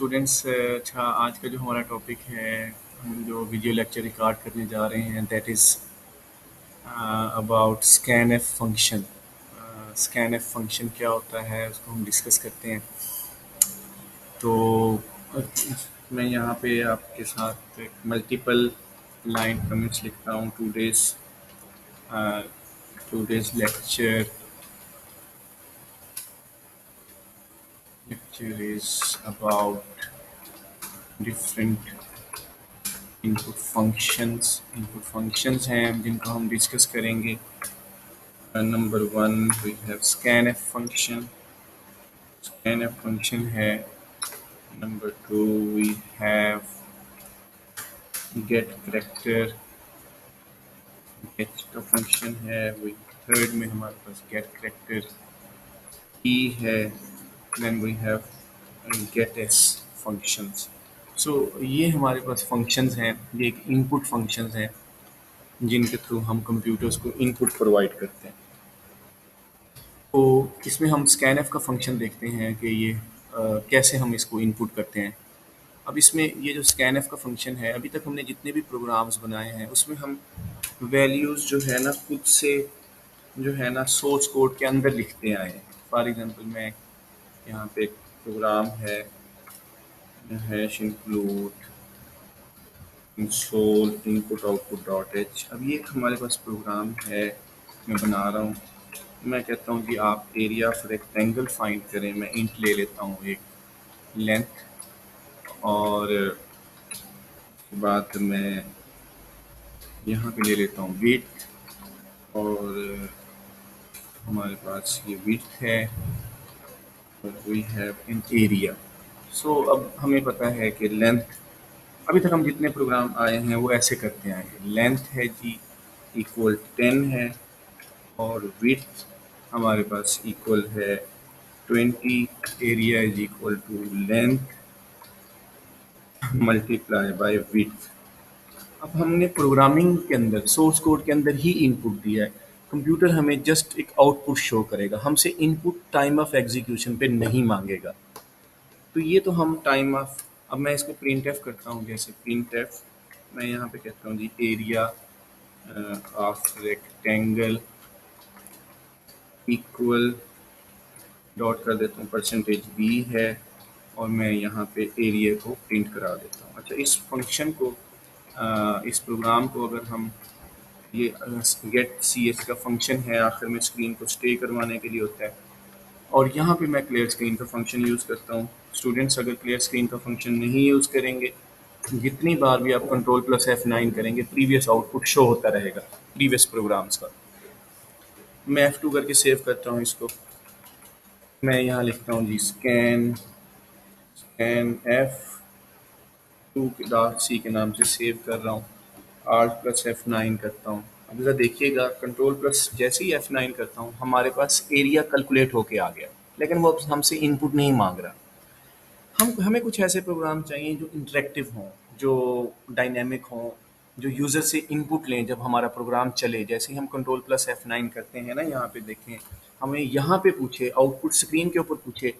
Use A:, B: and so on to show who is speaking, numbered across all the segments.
A: Students, अच्छा आज का जो हमारा टॉपिक है, हम जो वीडियो लेक्चर रिकॉर्ड करने जा रहे हैं, that is about scan f function. Scan f function क्या होता है उसको हम डिस्कस करते हैं। तो अ, मैं यहाँ पे आपके साथ मल्टीपल लाइन कमेंट्स लिखता हूँ। Today's lecture is about different input functions हैं जिनको हम डिस्कस करेंगे। Number 1 we have scan f function है। Number 2 we have get character, get का फंक्शन है। थर्ड में हमारे पास गेट करेक्टर ई है। Then we have get S functions. So ये हमारे पास फंक्शंस हैं, ये एक इनपुट फंक्शंस हैं जिनके थ्रू हम कंप्यूटर्स को इनपुट प्रोवाइड करते हैं। तो इसमें हम स्कैनएफ का फंक्शन देखते हैं कि ये कैसे हम इसको इनपुट करते हैं। अब इसमें ये जो स्कैनएफ का फंक्शन है, अभी तक हमने जितने भी प्रोग्राम्स बनाए हैं उसमें हम वैल्यूज़ जो है ना खुद से जो है ना सोर्स कोड के अंदर लिखते आए हैं। फॉर एग्जांपल मैं यहाँ पे एक प्रोग्राम है hash include install input output dot H. अब ये हमारे पास प्रोग्राम है, मैं बना रहा हूँ। मैं कहता हूँ कि आप एरिया ऑफ रेक्टेंगल फाइंड करें। मैं इंट ले लेता हूँ एक लेंथ, और उसके बाद मैं यहाँ पे ले लेता हूँ विड्थ, और हमारे पास ये विड्थ है और वी हैव इन एरिया। सो अब हमें पता है कि लेंथ, अभी तक हम जितने प्रोग्राम आए हैं वो ऐसे करते आए हैं। लेंथ है जी इक्वल 10 है, और विड्थ हमारे पास इक्वल है 20। Area is equal to length multiply by width. अब हमने प्रोग्रामिंग के अंदर सोर्स कोड के अंदर ही इनपुट दिया है। कंप्यूटर हमें जस्ट एक आउटपुट शो करेगा, हमसे इनपुट टाइम ऑफ एग्जीक्यूशन पे नहीं मांगेगा। तो ये तो हम टाइम ऑफ, अब मैं इसको प्रिंट एफ करता हूँ। जैसे प्रिंट एफ मैं यहाँ पे कहता हूँ जी area of rectangle equal dot कर देता हूँ परसेंटेज बी है, और मैं यहाँ पे एरिया को प्रिंट करा देता हूँ। अच्छा, इस फंक्शन को इस प्रोग्राम को अगर हम ये गेट सी एस का फंक्शन है, आखिर में स्क्रीन को स्टे करवाने के लिए होता है, और यहाँ पे मैं क्लियर स्क्रीन का फंक्शन यूज़ करता हूँ। स्टूडेंट्स अगर क्लियर स्क्रीन का फंक्शन नहीं यूज़ करेंगे, जितनी बार भी आप कंट्रोल प्लस F9 करेंगे प्रीवियस आउटपुट शो होता रहेगा प्रीवियस प्रोग्राम्स का। मैं F2 करके सेव करता हूँ इसको। मैं यहाँ लिखता हूँ जी स्कैन F2.c के नाम से सेव कर रहा हूँ। Alt प्लस F9 करता हूँ। अब जरा देखिएगा, कंट्रोल प्लस जैसे ही F9 करता हूँ हमारे पास एरिया कैलकुलेट होके आ गया, लेकिन वो अब हमसे इनपुट नहीं मांग रहा। हमें कुछ ऐसे प्रोग्राम चाहिए जो इंटरेक्टिव हों, जो डायनेमिक हों, जो यूज़र से इनपुट लें जब हमारा प्रोग्राम चले। जैसे ही हम कंट्रोल प्लस F9 करते हैं ना, यहाँ पे देखें, हमें यहाँ पे पूछे आउटपुट स्क्रीन के ऊपर पूछे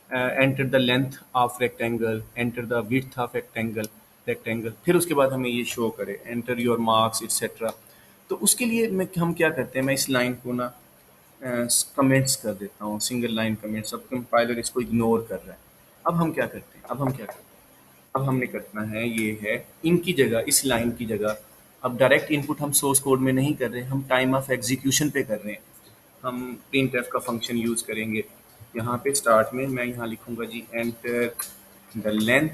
A: enter the length of rectangle, enter the width of rectangle, फिर उसके बाद हमें ये शो करे एंटर योर मार्क्स एक्सेट्रा। तो उसके लिए हम क्या करते हैं, मैं इस लाइन को ना कमेंट्स कर देता हूँ, सिंगल लाइन कमेंट्स। अब कंपाइलर इसको इग्नोर कर रहा है। अब हमने करना है, ये है इनकी जगह, इस लाइन की जगह। अब डायरेक्ट इनपुट हम सोर्स कोड में नहीं कर रहे, हम टाइम ऑफ एग्जीक्यूशन पे कर रहे हैं। हम प्रिंट एफ का फंक्शन यूज़ करेंगे। यहाँ पे स्टार्ट में मैं यहाँ लिखूंगा जी enter the length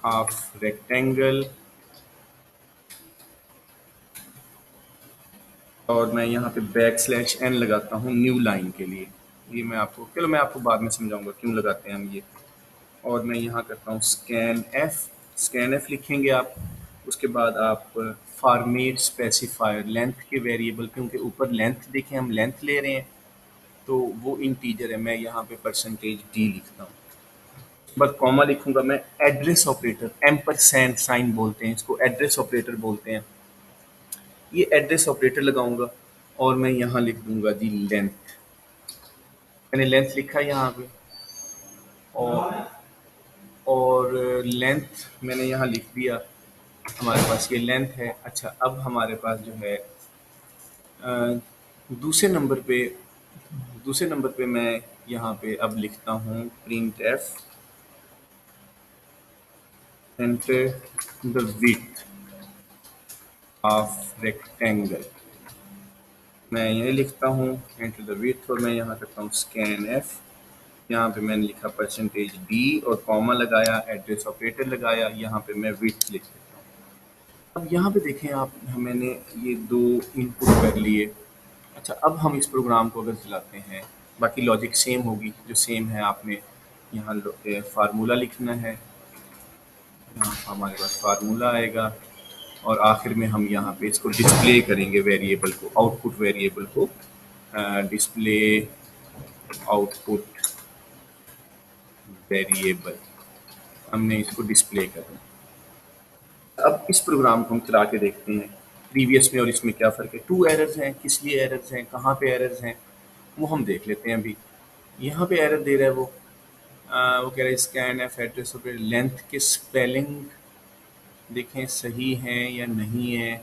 A: of rectangle, और मैं यहाँ पे \n लगाता हूँ न्यू लाइन के लिए। ये मैं आपको बाद में समझाऊंगा क्यों लगाते हैं हम ये। और मैं यहाँ करता हूँ स्कैन एफ लिखेंगे आप। उसके बाद आप फॉर्मेट स्पेसिफायर लेंथ के वेरिएबल, क्योंकि ऊपर लेंथ देखें हम लेंथ ले रहे हैं तो वो इंटीजर है, मैं यहाँ पे %d लिखता हूँ। बस कॉमा लिखूंगा मैं। एड्रेस ऑपरेटर, एम्परसैंड साइन बोलते हैं इसको, एड्रेस ऑपरेटर बोलते हैं। ये एड्रेस ऑपरेटर लगाऊंगा, और मैं यहाँ लिख दूंगा जी लेंथ। मैंने लेंथ लिखा यहाँ पे, और और लेंथ मैंने यहाँ लिख दिया, हमारे पास ये लेंथ है। अच्छा, अब हमारे पास जो है अ, दूसरे नंबर पे दूसरे नंबर पे मैं यहाँ पे अब लिखता हूँ print F enter the width of rectangle. मैं यही लिखता हूँ एंटर द विड्थ, और मैं यहाँ करता हूँ स्कैन एफ। यहाँ पे मैंने लिखा परसेंटेज डी और कॉमा लगाया, एड्रेस ऑपरेटर लगाया, यहाँ पे मैं विड्थ लिख देता हूँ। अब यहाँ पे देखें आप, मैंने ये दो इनपुट कर लिए। अच्छा, अब हम इस प्रोग्राम को अगर चलाते हैं, बाकी लॉजिक सेम होगी, जो सेम है आपने यहाँ फार्मूला लिखना है, यहाँ हमारे पास फार्मूला आएगा, और आखिर में हम यहाँ पे इसको डिस्प्ले करेंगे वेरिएबल को, आउटपुट वेरिएबल को डिस्प्ले आउटपुट वेरिएबल, हमने इसको डिस्प्ले करना। अब इस प्रोग्राम को हम चला के देखते हैं प्रीवियस में और इसमें क्या फ़र्क है। 2 एरर्स हैं, किस लिए एरर्स हैं, कहाँ पे एरर्स हैं, वो हम देख लेते हैं अभी। यहाँ पे एरर दे रहा है वो कह रहा है scan F address of length के स्पेलिंग देखें सही हैं या नहीं है।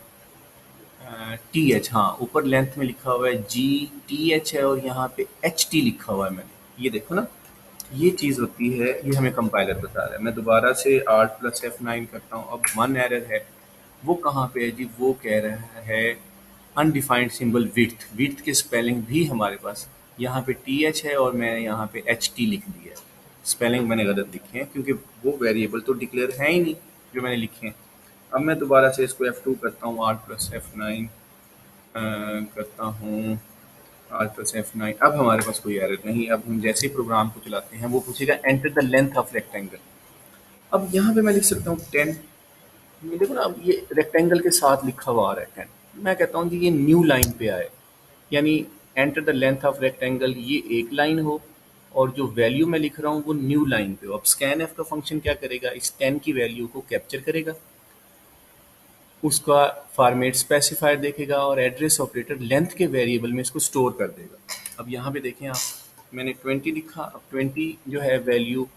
A: टी एच, हाँ, ऊपर लेंथ में लिखा हुआ है जी टी एच है, और यहाँ पे एच टी लिखा हुआ है। मैंने ये देखो ना, ये चीज़ होती है, ये हमें कंपाइलर बता रहा है। मैं दोबारा से आर्ट प्लस F9 करता हूँ। अब 1 एरर है, वो कहाँ पे है जी? वो कह रहा है अनडिफाइंड सिंबल विड्थ। विड्थ की स्पेलिंग भी हमारे पास यहाँ पे टी एच है, और मैं यहाँ पे एच टी लिख दिया है। स्पेलिंग मैंने गलत लिखे हैं, क्योंकि वो वेरिएबल तो डिक्लेयर है ही नहीं जो मैंने लिखे हैं। अब मैं दोबारा से इसको F2 करता हूँ, आर्ट प्लस F9 करता हूँ, आर प्लस F9। अब हमारे पास कोई एरर नहीं। अब हम जैसे ही प्रोग्राम को चलाते हैं, वो पूछेगा enter the length of rectangle. अब यहाँ पे मैं लिख सकता हूँ 10। ये देखो ना, अब ये रेक्टेंगल के साथ लिखा हुआ आ रहा है 10। मैं कहता हूँ कि ये न्यू लाइन पे आए, यानी enter the length of rectangle ये एक लाइन हो, और जो वैल्यू मैं लिख रहा हूँ वो न्यू लाइन पे हो। अब स्कैन एफ का फंक्शन क्या करेगा? इस 10 की वैल्यू को कैप्चर करेगा, उसका फॉर्मेट स्पेसिफायर देखेगा, और एड्रेस ऑपरेटर लेंथ के वेरिएबल में इसको स्टोर कर देगा। अब यहाँ पे देखें आप, मैंने 20 लिखा। अब 20 जो है वैल्यू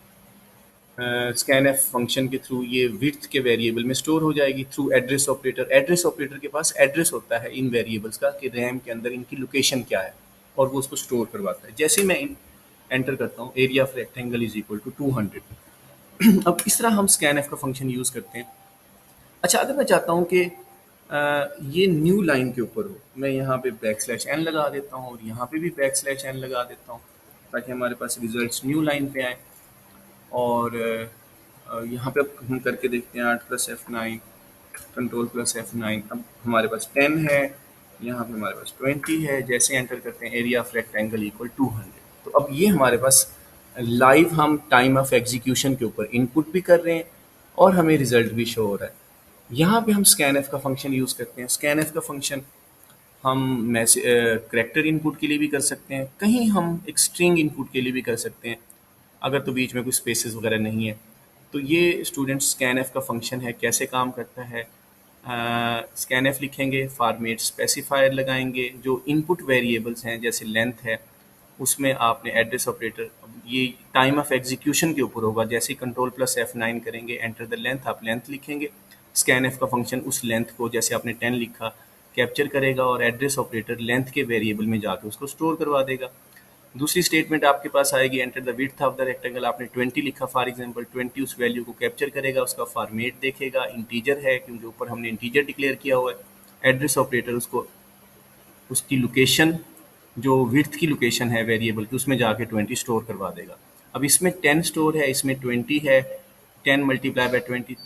A: स्कैन एफ फंक्शन के थ्रू ये विड्थ के वेरिएबल में स्टोर हो जाएगी through address operator. Address operator के पास एड्रेस होता है इन वेरिएबल्स का कि रैम के अंदर इनकी लोकेशन क्या है, और वो उसको स्टोर करवाता है। जैसे ही मैं एंटर करता हूँ area of rectangle is equal to 200। अब इस तरह हम स्कैन एफ का फंक्शन यूज़ करते हैं। अच्छा, अगर मैं चाहता हूँ कि ये न्यू लाइन के ऊपर हो, मैं यहाँ पे \n लगा देता हूँ, और यहाँ पे भी \n लगा देता हूँ, ताकि हमारे पास रिजल्ट्स न्यू लाइन पे आए। और यहाँ पे अब हम करके देखते हैं art plus F9 control plus F9। अब हमारे पास 10 है, यहाँ पे हमारे पास 20 है। जैसे एंटर करते हैं एरिया ऑफ रेक्टेंगल इक्वल 200। तो अब ये हमारे पास लाइव हम टाइम ऑफ एग्जीक्यूशन के ऊपर इनपुट भी कर रहे हैं, और हमें रिजल्ट भी शो हो रहा है। यहाँ पे हम स्कैन एफ का फंक्शन यूज़ करते हैं। स्कैन एफ का फंक्शन हम मैसेज करैक्टर इनपुट के लिए भी कर सकते हैं, कहीं हम एक स्ट्रिंग इनपुट के लिए भी कर सकते हैं, अगर तो बीच में कोई स्पेसेस वगैरह नहीं है। तो ये स्टूडेंट स्कैन एफ का फंक्शन है, कैसे काम करता है। स्कैन एफ लिखेंगे, फॉर्मेट स्पेसिफायर लगाएंगे, जो इनपुट वेरिएबल्स हैं जैसे लेंथ है, उसमें आपने एड्रेस ऑपरेटर, ये टाइम ऑफ एग्जीक्यूशन के ऊपर होगा। जैसे ही कंट्रोल प्लस F9 करेंगे, एंटर द लेंथ, आप लेंथ लिखेंगे। स्कैन एफ का फंक्शन उस लेंथ को, जैसे आपने 10 लिखा, कैप्चर करेगा, और एड्रेस ऑपरेटर लेंथ के वेरिएबल में जाके उसको स्टोर करवा देगा। दूसरी स्टेटमेंट आपके पास आएगी enter the width of the rectangle. आपने 20 लिखा फॉर एग्जांपल, 20 उस वैल्यू को कैप्चर करेगा, उसका फॉर्मेट देखेगा, इंटीजर है क्योंकि ऊपर हमने इंटीजर डिक्लेयर किया हुआ है। एड्रेस ऑपरेटर उसको उसकी लोकेशन, जो विड्थ की लोकेशन है वेरिएबल की, उसमें जाके 20 स्टोर करवा देगा। अब इसमें 10 स्टोर है, इसमें 20 है। 10 मल्टीप्लाई बाय 20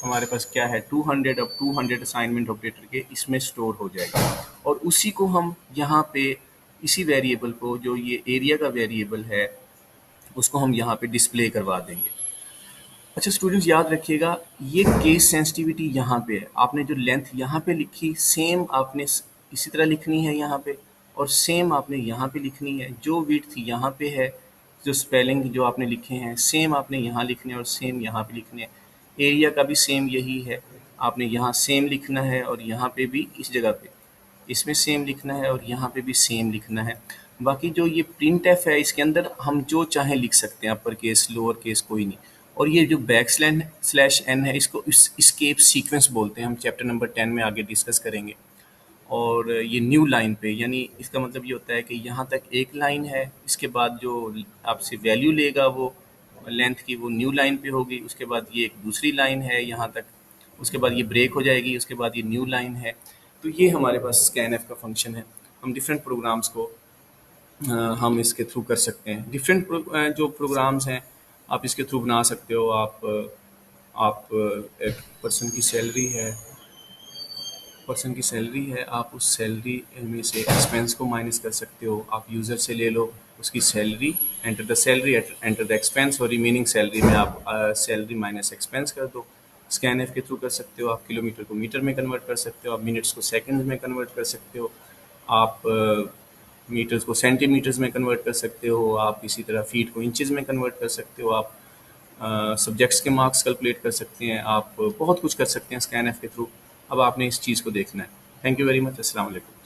A: हमारे पास क्या है? 200। अब 200 असाइनमेंट ऑपरेटर के इसमें स्टोर हो जाएगा, और उसी को हम यहाँ पे इसी वेरिएबल को, जो ये एरिया का वेरिएबल है, उसको हम यहाँ पे डिस्प्ले करवा देंगे। अच्छा स्टूडेंट्स, याद रखिएगा ये केस सेंसिटिविटी यहाँ पे है। आपने जो लेंथ यहाँ पे लिखी, सेम आपने इसी तरह लिखनी है यहाँ पे, और सेम आपने यहाँ पे लिखनी है। जो विड्थ यहाँ पे है, जो स्पेलिंग जो आपने लिखे हैं, सेम आपने यहाँ लिखने हैं और सेम यहाँ पे लिखने हैं। एरिया का भी सेम यही है, आपने यहाँ सेम लिखना है, और यहाँ पे भी इस जगह पे इसमें सेम लिखना है, और यहाँ पे भी सेम लिखना है। बाकी जो ये प्रिंट एफ है इसके अंदर हम जो चाहें लिख सकते हैं, अपर केस लोअर केस कोई नहीं। और ये जो बैक स्लैश एन है इसको स्केप सीक्वेंस बोलते हैं, हम चैप्टर नंबर 10 में आगे डिस्कस करेंगे। और ये न्यू लाइन पे, यानी इसका मतलब ये होता है कि यहाँ तक एक लाइन है, इसके बाद जो आपसे वैल्यू लेगा वो लेंथ की वो न्यू लाइन पे होगी, उसके बाद ये एक दूसरी लाइन है यहाँ तक, उसके बाद ये ब्रेक हो जाएगी, उसके बाद ये न्यू लाइन है। तो ये हमारे पास स्कैन एफ का फंक्शन है। हम डिफरेंट प्रोग्राम्स को हम इसके थ्रू कर सकते हैं। डिफरेंट जो प्रोग्राम्स हैं आप इसके थ्रू बना सकते हो। आप एक पर्सन की सैलरी है, आप उस सैलरी में से एक्सपेंस को माइनस कर सकते हो। आप यूज़र से ले लो उसकी salary, enter the salary, enter the expense, और रिमेनिंग सैलरी में आप सैलरी माइनस एक्सपेंस कर दो। स्कैन एफ के थ्रू कर सकते हो। आप किलोमीटर को मीटर में कन्वर्ट कर सकते हो, आप मिनट्स को सेकंड्स में कन्वर्ट कर सकते हो, आप मीटर्स को सेंटीमीटर्स में कन्वर्ट कर सकते हो, आप इसी तरह फीट को इंचज़ में कन्वर्ट कर सकते हो, आप सब्जेक्ट्स के मार्क्स कैलकुलेट कर सकते हैं, आप बहुत कुछ कर सकते हैं स्कैन एफ के थ्रू। अब आपने इस चीज़ को देखना है। Thank you very much. अस्सलाम वालेकुम।